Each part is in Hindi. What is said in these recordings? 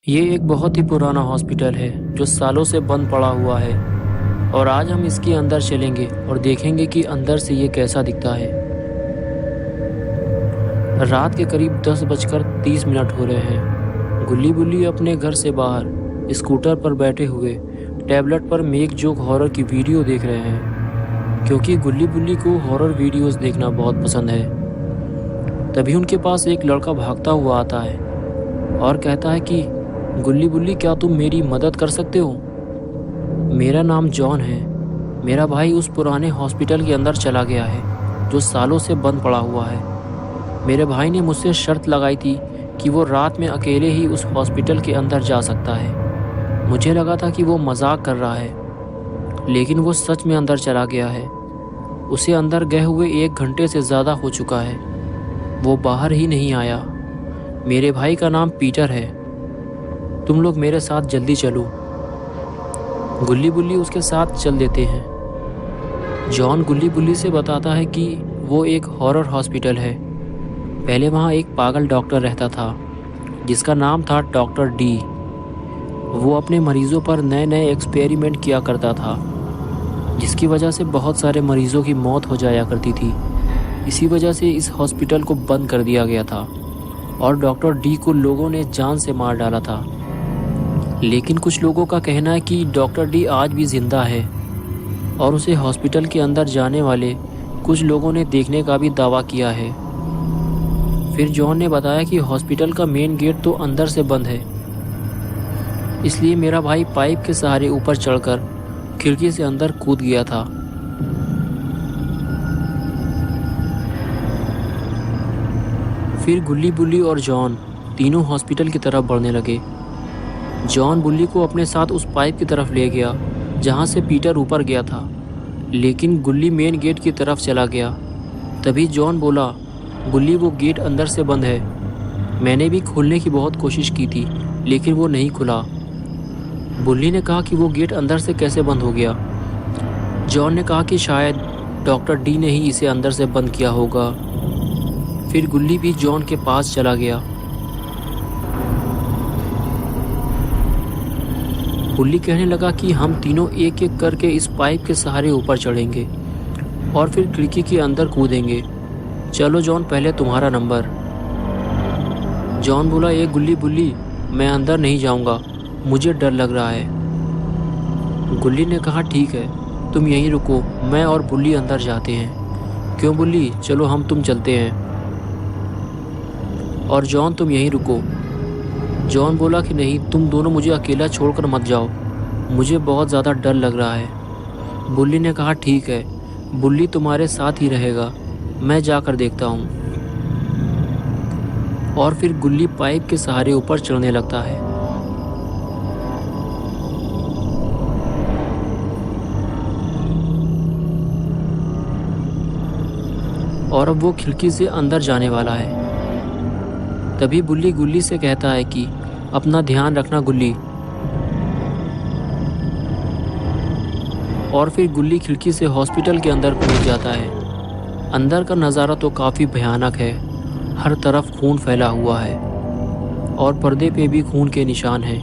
ये एक बहुत ही पुराना हॉस्पिटल है जो सालों से बंद पड़ा हुआ है। और आज हम इसके अंदर चलेंगे और देखेंगे कि अंदर से ये कैसा दिखता है। रात के करीब 10:30 हो रहे हैं। गुल्ली बुल्ली अपने घर से बाहर स्कूटर पर बैठे हुए टैबलेट पर मेक जोक हॉरर की वीडियो देख रहे हैं, क्योंकि गुल्ली बुल्ली को हॉरर वीडियोस देखना बहुत पसंद है। तभी उनके पास एक लड़का भागता हुआ आता है और कहता है कि गुल्ली बुल्ली, क्या तुम मेरी मदद कर सकते हो? मेरा नाम जॉन है। मेरा भाई उस पुराने हॉस्पिटल के अंदर चला गया है जो सालों से बंद पड़ा हुआ है। मेरे भाई ने मुझसे शर्त लगाई थी कि वो रात में अकेले ही उस हॉस्पिटल के अंदर जा सकता है। मुझे लगा था कि वो मजाक कर रहा है, लेकिन वो सच में अंदर चला गया है। उसे अंदर गए हुए 1 घंटे से ज़्यादा हो चुका है। वो बाहर ही नहीं आया। मेरे भाई का नाम पीटर है। तुम लोग मेरे साथ जल्दी चलो। गुल्ली बुल्ली उसके साथ चल देते हैं। जॉन गुल्ली बुल्ली से बताता है कि वो एक हॉरर हॉस्पिटल है। पहले वहाँ एक पागल डॉक्टर रहता था जिसका नाम था डॉक्टर डी। वो अपने मरीज़ों पर नए नए एक्सपेरिमेंट किया करता था, जिसकी वजह से बहुत सारे मरीज़ों की मौत हो जाया करती थी। इसी वजह से इस हॉस्पिटल को बंद कर दिया गया था और डॉक्टर डी को लोगों ने जान से मार डाला था। लेकिन कुछ लोगों का कहना है कि डॉक्टर डी आज भी जिंदा है और उसे हॉस्पिटल के अंदर जाने वाले कुछ लोगों ने देखने का भी दावा किया है। फिर जॉन ने बताया कि हॉस्पिटल का मेन गेट तो अंदर से बंद है, इसलिए मेरा भाई पाइप के सहारे ऊपर चढ़कर खिड़की से अंदर कूद गया था। फिर गुल्ली बुल्ली और जॉन तीनों हॉस्पिटल की तरफ बढ़ने लगे। जॉन बुल्ली को अपने साथ उस पाइप की तरफ ले गया जहां से पीटर ऊपर गया था, लेकिन गुल्ली मेन गेट की तरफ चला गया। तभी जॉन बोला, गुल्ली, वो गेट अंदर से बंद है। मैंने भी खोलने की बहुत कोशिश की थी, लेकिन वो नहीं खुला। बुल्ली ने कहा कि वो गेट अंदर से कैसे बंद हो गया। जॉन ने कहा कि शायद डॉक्टर डी ने ही इसे अंदर से बंद किया होगा। फिर गुल्ली भी जॉन के पास चला गया। गुल्ली कहने लगा कि हम तीनों एक एक करके इस पाइप के सहारे ऊपर चढ़ेंगे और फिर खिड़की के अंदर कूदेंगे। चलो जॉन, पहले तुम्हारा नंबर। जॉन बोला, ये गुल्ली बुल्ली, मैं अंदर नहीं जाऊंगा, मुझे डर लग रहा है। गुल्ली ने कहा, ठीक है, तुम यहीं रुको, मैं और बुल्ली अंदर जाते हैं। क्यों बुल्ली, चलो हम तुम चलते हैं। और जॉन, तुम यहीं रुको। जॉन बोला कि नहीं, तुम दोनों मुझे अकेला छोड़कर मत जाओ, मुझे बहुत ज़्यादा डर लग रहा है। बुल्ली ने कहा, ठीक है, बुल्ली तुम्हारे साथ ही रहेगा, मैं जाकर देखता हूँ। और फिर गुल्ली पाइप के सहारे ऊपर चढ़ने लगता है। और अब वो खिड़की से अंदर जाने वाला है। तभी बुल्ली गुल्ली से कहता है कि अपना ध्यान रखना गुल्ली। और फिर गुल्ली खिड़की से हॉस्पिटल के अंदर कूद जाता है। अंदर का नज़ारा तो काफ़ी भयानक है। हर तरफ खून फैला हुआ है और पर्दे पे भी खून के निशान हैं।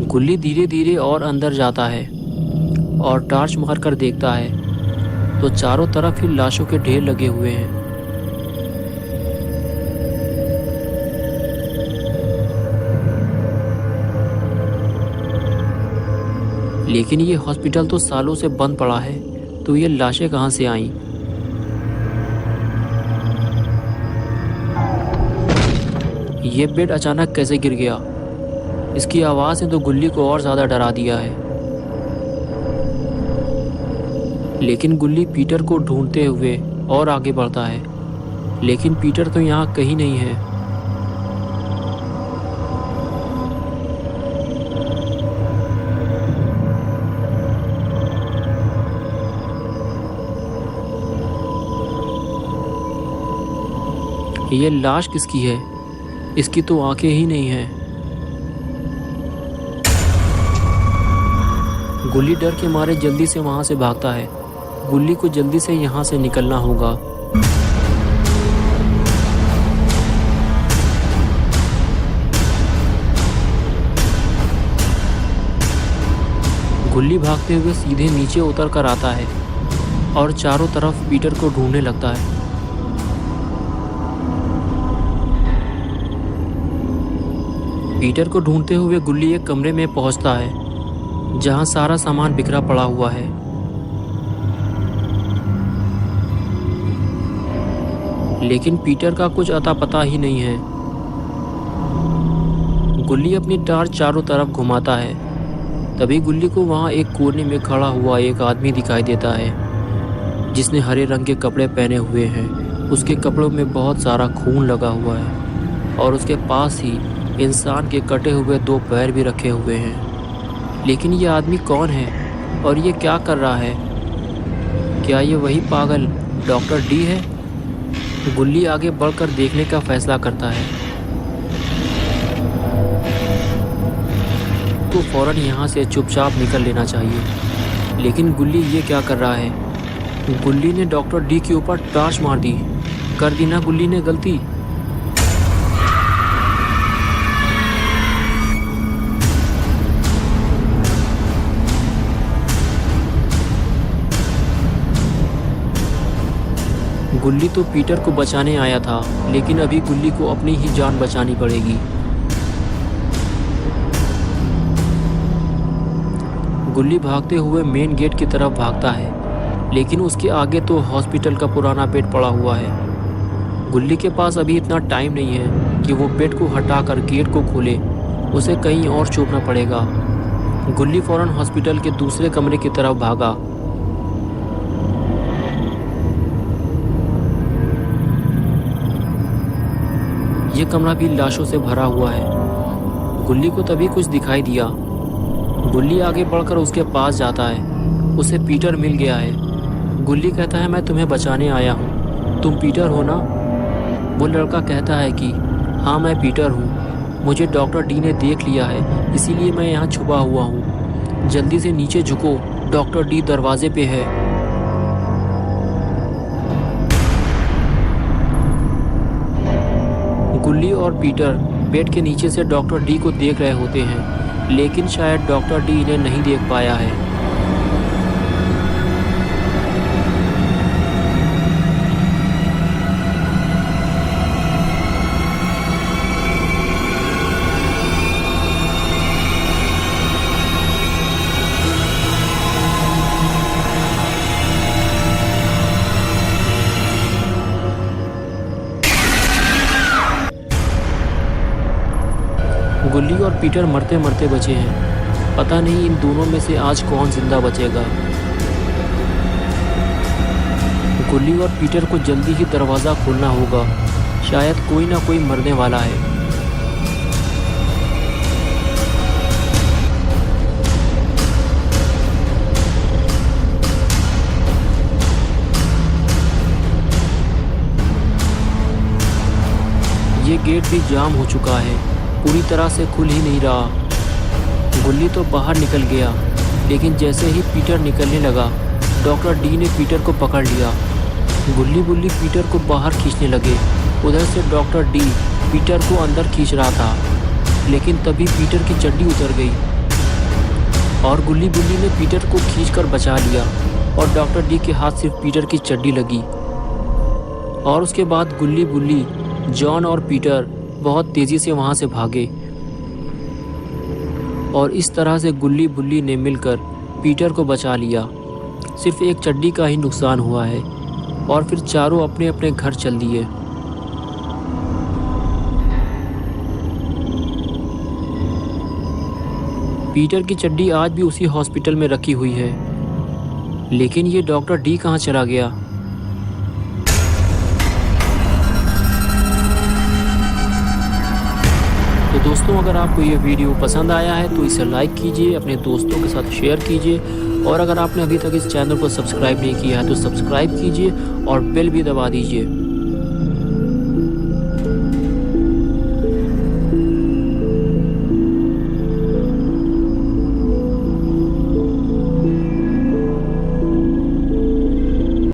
गुल्ली धीरे धीरे और अंदर जाता है और टॉर्च मारकर देखता है तो चारों तरफ ही लाशों के ढेर लगे हुए हैं। लेकिन ये हॉस्पिटल तो सालों से बंद पड़ा है, तो ये लाशें कहां से आईं? ये बेड अचानक कैसे गिर गया? इसकी आवाज़ ने तो गुल्ली को और ज़्यादा डरा दिया है। लेकिन गुल्ली पीटर को ढूंढते हुए और आगे बढ़ता है, लेकिन पीटर तो यहाँ कहीं नहीं है। ये लाश किसकी है? इसकी तो आंखें ही नहीं हैं। गुल्ली डर के मारे जल्दी से वहाँ से भागता है गुल्ली को जल्दी से यहाँ से निकलना होगा। गुल्ली भागते हुए सीधे नीचे उतर कर आता है और चारों तरफ पीटर को ढूंढने लगता है। पीटर को ढूंढते हुए गुल्ली एक कमरे में पहुंचता है जहां सारा सामान बिखरा पड़ा हुआ है। लेकिन पीटर का कुछ अता पता ही नहीं है। गुल्ली अपनी टार्च चारों तरफ घुमाता है। तभी गुल्ली को वहां एक कोने में खड़ा हुआ एक आदमी दिखाई देता है जिसने हरे रंग के कपड़े पहने हुए हैं। उसके कपड़ों में बहुत सारा खून लगा हुआ है और उसके पास ही इंसान के कटे हुए 2 पैर भी रखे हुए हैं। लेकिन ये आदमी कौन है और ये क्या कर रहा है? क्या ये वही पागल डॉक्टर डी है? गुल्ली आगे बढ़कर देखने का फैसला करता है। तो फौरन यहाँ से चुपचाप निकल लेना चाहिए। लेकिन गुल्ली ये क्या कर रहा है? गुल्ली ने डॉक्टर डी के ऊपर टार्च मार दी। कर दी ना गुल्ली ने गलती। गुल्ली तो पीटर को बचाने आया था, लेकिन अभी गुल्ली को अपनी ही जान बचानी पड़ेगी। गुल्ली भागते हुए मेन गेट की तरफ भागता है, लेकिन उसके आगे तो हॉस्पिटल का पुराना बेड पड़ा हुआ है। गुल्ली के पास अभी इतना टाइम नहीं है कि वो बेड को हटाकर गेट को खोले। उसे कहीं और छुपना पड़ेगा। गुल्ली फौरन हॉस्पिटल के दूसरे कमरे की तरफ भागा। ये कमरा भी लाशों से भरा हुआ है। गुल्ली को तभी कुछ दिखाई दिया। गुल्ली आगे बढ़कर उसके पास जाता है। उसे पीटर मिल गया है। गुल्ली कहता है, मैं तुम्हें बचाने आया हूँ। तुम पीटर हो ना? वो लड़का कहता है कि हाँ मैं पीटर हूँ। मुझे डॉक्टर डी ने देख लिया है, इसीलिए मैं यहाँ छुपा हुआ हूँ। जल्दी से नीचे झुको, डॉक्टर डी दरवाजे पे है। गुल्ली और पीटर बेड के नीचे से डॉक्टर डी को देख रहे होते हैं, लेकिन शायद डॉक्टर डी इन्हें नहीं देख पाया है। गुल्ली और पीटर मरते मरते बचे हैं। पता नहीं इन दोनों में से आज कौन जिंदा बचेगा। गुल्ली और पीटर को जल्दी ही दरवाज़ा खोलना होगा। शायद कोई ना कोई मरने वाला है। ये गेट भी जाम हो चुका है, पूरी तरह से खुल ही नहीं रहा। गुल्ली तो बाहर निकल गया, लेकिन जैसे ही पीटर निकलने लगा, डॉक्टर डी ने पीटर को पकड़ लिया। गुल्ली पीटर को बाहर खींचने लगे। उधर से डॉक्टर डी पीटर को अंदर खींच रहा था, लेकिन तभी पीटर की चड्डी उतर गई और गुल्ली ने पीटर को खींचकर बचा लिया और डॉक्टर डी के हाथ सिर्फ पीटर की चड्डी लगी। और उसके बाद गुल्ली, जॉन और पीटर बहुत तेज़ी से वहाँ से भागे और इस तरह से गुल्ली ने मिलकर पीटर को बचा लिया। सिर्फ एक चड्डी का ही नुकसान हुआ है और फिर चारों अपने अपने घर चल दिए। पीटर की चड्डी आज भी उसी हॉस्पिटल में रखी हुई है, लेकिन ये डॉक्टर डी कहाँ चला गया? तो दोस्तों, अगर आपको ये वीडियो पसंद आया है तो इसे लाइक कीजिए, अपने दोस्तों के साथ शेयर कीजिए और अगर आपने अभी तक इस चैनल को सब्सक्राइब नहीं किया है तो सब्सक्राइब कीजिए और बेल भी दबा दीजिए।